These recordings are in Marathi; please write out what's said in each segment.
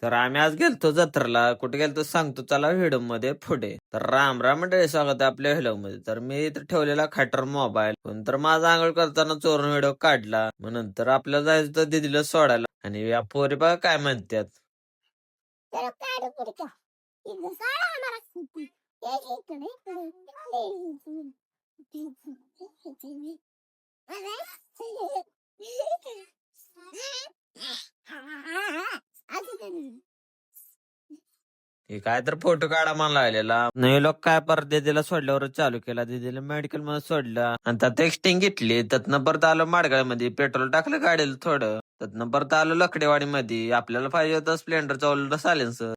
तर आम्ही आज गेलतो जत्रेला. कुठे गेलतो सांगतो चला व्हिडिओ मध्ये पुढे. तर राम राम मंडळी, स्वागत आहे आपल्या व्हिडिओ मध्ये. तर मी इथे ठेवलेला खाटर मोबाईल पण तर माझा आंघोळ करताना चोरून व्हिडिओ काढला. मग नंतर आपल्याला जायचं तर दिदीला सोडायला. आणि या पोरी बघा काय म्हणतात. हे काय तर फोटो काढा मला लागलेला. नाही लोक काय परत दिदीला सोडल्यावर चालू केला. दिदीला मेडिकल मध्ये सोडलं आणि त्यात एक्स्टिंग घेतली. त्यातनं परत आलो माडगाळमध्ये, पेट्रोल टाकलं गाडीला थोडं. त्यातनं परत आलो लकडेवाडी मध्ये. आपल्याला पाहिजे होतं स्प्लेंडरचा उलट सायलेन्सर.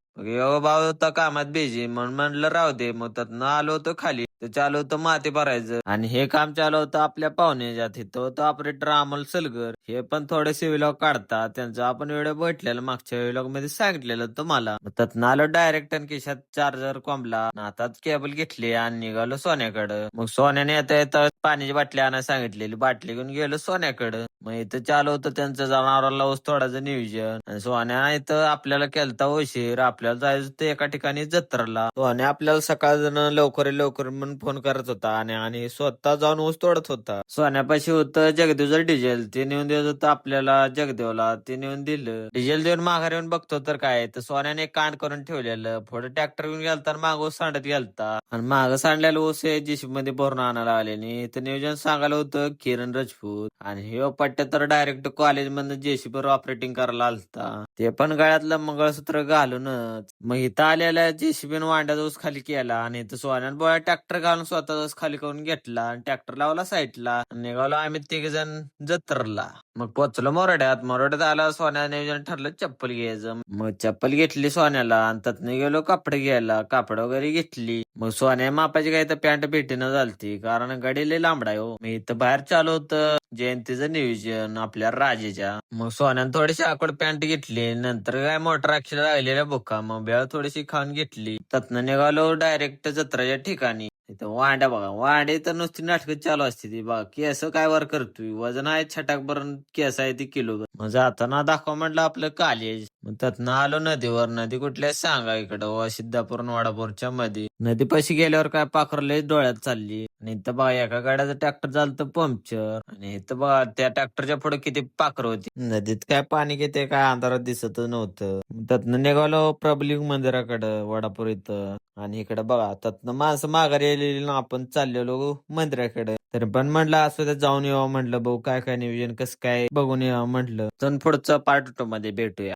भाऊ होता कामात बिझी म्हणून म्हणलं राहू दे. मग त्यातनं आलो होतो खाली, तर चालू होतं माती भरायचं. आणि हे काम चालू होतं आपल्या पाहुण्याच्या. तिथं होतं ऑपरेटर अमोल सलगर. हे पण थोडेसे व्हिलॉग काढतात. त्यांचा आपण व्हिडिओ भेटलेला मागच्या व्हिलॉग मध्ये सांगितलेलं तुम्हाला. मग त्यातनं आलो डायरेक्ट आणि खिशात चार्जर कोंबला, हातात केबल घेतली आणि निघालो सोन्याकडं. मग सोन्याने येता येता पाण्याची बाटली आणायला सांगितलेली, बाटली घेऊन गेलो सोन्याकडं. मग इथं चालू होतं त्यांचं जनावराला ऊस तोडायचं नियोजन. आणि सोन्या इथं आपल्याला केलता उशीर. आपल्याला जायचं होतं एका ठिकाणी जत्रेला. सोन्या आपल्याला सकाळ लवकर लवकर म्हणून फोन करत होता आणि आणि स्वतः जाऊन ऊस तोडत होता. सोन्यापाशी होतं जगदेवचं डिझेल, ते नेऊन देत होतं आपल्याला जगदेवला. ते नेऊन दिलं. डिझेल देऊन माघार येऊन बघतो तर काय, तर सोन्याने कांड करून ठेवलेलं. पुढे ट्रॅक्टर घेऊन गेलता, माग ऊस सांडत गेलता. आणि माग सांडलेलं ऊस जेसीबी मध्ये भरून आणायला आले. आणि इथं नियोजन सांगायला होतं किरण राजपूत. आणि हे पट्ट्या तर डायरेक्ट कॉलेज मधनं जेसीबी वर ऑपरेटिंग करायला आलता, ते पण गळ्यातलं मंगळसूत्र घालूनच. मग इथं आलेल्या जेसीबीन वांड्याचा ऊस खाली केला आणि इथं सोन्यान बोळ्या ट्रॅक्टर घालून स्वतःचा ऊस खाली करून घेतला आणि ट्रॅक्टर लावला साईडला. निघालो आम्ही तिघ जण जत्रला. मग पोचलो मोरड्यात. मोरड्यात आला सोन्या नियोजन ठरलं चप्पल घ्यायचं. मग चप्पल घेतली सोन्याला आणि त्यातनं गेलो कपडे घ्यायला. कापड वगैरे घेतली. मग सोन्या मापाची काही तर पॅन्ट भेटीनं झालती, कारण गडी लय लांबडा आहे हो. मग इथं बाहेर चालू होतं जयंतीचं नियोजन आपल्या राजेच्या. मग सोन्यानं थोडीशी आकड पॅन्ट घेतली. नंतर काय मोटर अक्षर राहिलेल्या बुका, मग बेळ थोडीशी खाऊन घेतली. त्यातनं निघालो डायरेक्ट जत्राच्या ठिकाणी. इथं वांड्या बघा, वांडे तर नुसती नाटकं चालू असते ती बघा. केस काय वर करतोय, वजन आहे छटाक भरून केस आहे ती किलो. मग जाताना दाखवा म्हटलं आपलं कॉलेज. मग त्यातनं आलो नदीवर. नदी कुठल्या सांगा इकडं सिद्धापूर वाडापूरच्या मध्ये. नदीपाशी गेल्यावर काय पाखरले डोळ्यात चालली. आणि इथं बघा एका गाड्याचं ट्रॅक्टर झालं पंक्चर. आणि इथं बघा त्या ट्रॅक्टरच्या पुढे किती पाखर होती. नदीत काय पाणी किती काय अंधारात दिसत नव्हतं. त्यातनं निघालो प्रबलिंग मंदिराकडं वडापूर इथं. आणि इकडे बघा त्यातनं माणसं माघारी आलेली ना, आपण चाललेलो मंदिराकडे. तर पण म्हटलं असं ते जाऊन यावं, म्हटलं भाऊ काय काय नियोजन कसं काय बघून यावं म्हटलं. तर पुढचं पार्ट 2 मध्ये भेटूया.